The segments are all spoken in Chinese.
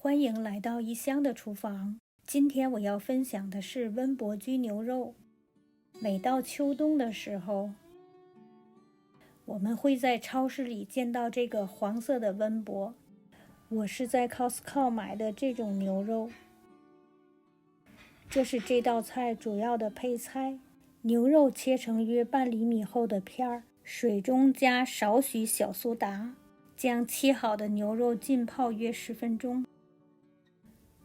欢迎来到异乡的厨房。今天我要分享的是温伯居牛肉。每到秋冬的时候，我们会在超市里见到这个黄色的温伯。我是在 Costco 买的这种牛肉。这是这道菜主要的配菜。牛肉切成约半厘米厚的片儿，水中加少许小苏打，将切好的牛肉浸泡约10分钟，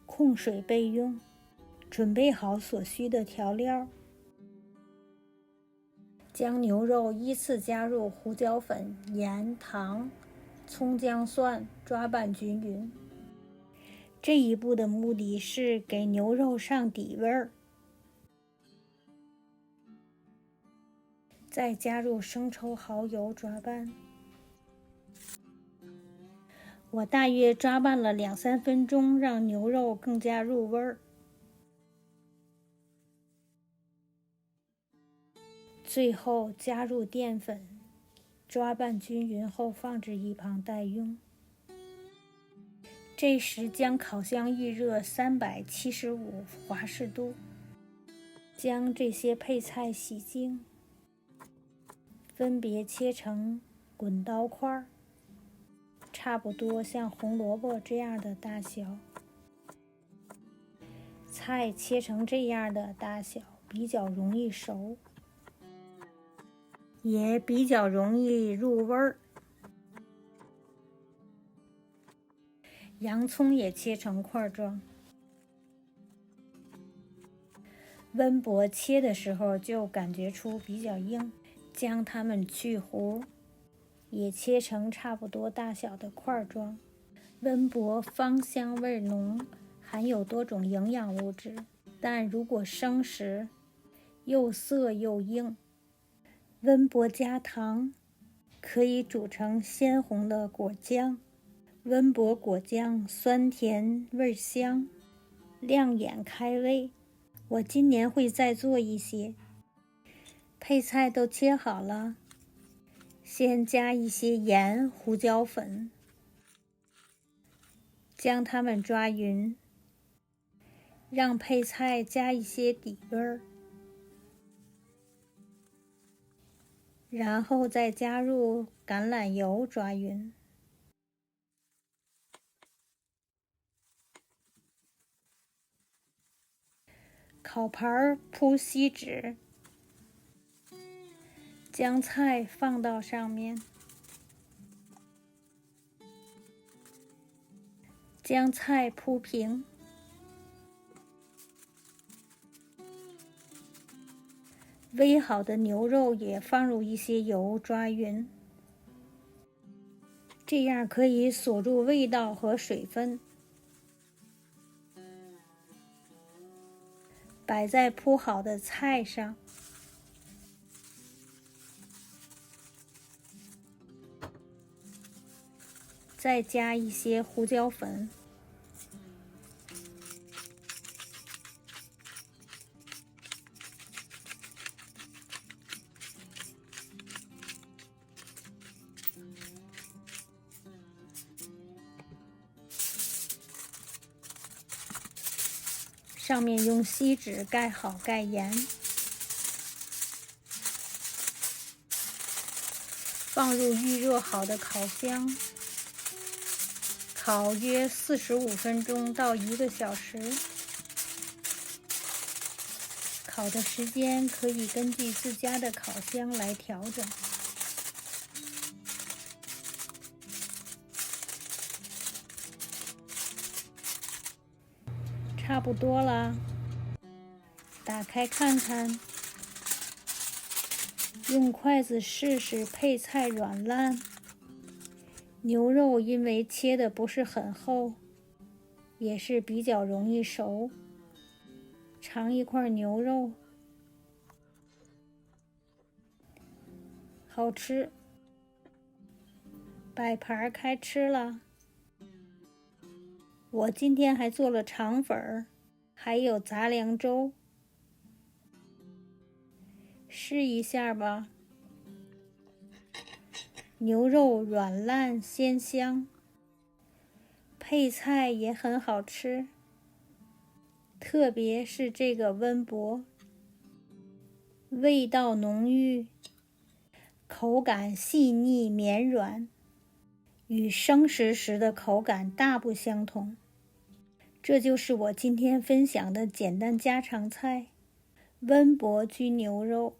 控水备用。准备好所需的调料，将牛肉依次加入胡椒粉、盐、糖、葱姜蒜，抓拌均匀。这一步的目的是给牛肉上底味儿。再加入生抽、蚝油抓拌。我大约抓拌了2-3分钟，让牛肉更加入味儿。最后加入淀粉，抓拌均匀后放置一旁待用。这时将烤箱预热375华氏度，将这些配菜洗净，分别切成滚刀块，差不多像红萝卜这样的大小。菜切成这样的大小比较容易熟，也比较容易入味儿。洋葱也切成块状。温伯切的时候就感觉出比较硬，将它们去核，也切成差不多大小的块状。温伯芳香味浓，含有多种营养物质，但如果生食，又涩又硬。温伯加糖，可以煮成鲜红的果酱。温伯果酱酸甜味香，亮眼开胃。我今年会再做一些。配菜都切好了，先加一些盐、胡椒粉，将它们抓匀，让配菜加一些底味儿，然后再加入橄榄油抓匀。烤盘铺锡纸，将菜放到上面，将菜铺平，煨好的牛肉也放入一些油抓匀，这样可以锁住味道和水分。摆在铺好的菜上，再加一些胡椒粉，上面用锡纸盖好盖严，放入预热好的烤箱，烤约45分钟到1个小时。烤的时间可以根据自家的烤箱来调整。差不多了，打开看看，用筷子试试配菜软烂。牛肉因为切的不是很厚，也是比较容易熟。尝一块牛肉，好吃。摆盘开吃了。我今天还做了肠粉儿，还有杂粮粥，试一下吧。牛肉软烂鲜香，配配菜也很好吃，特别是这个温博，味道浓郁，口感细腻绵软，与生食时的口感大不相同。这就是我今天分享的简单家常菜——温博焗牛肉。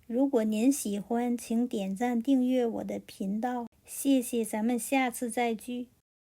如果您喜欢，请点赞订阅我的频道，谢谢，咱们下次再聚。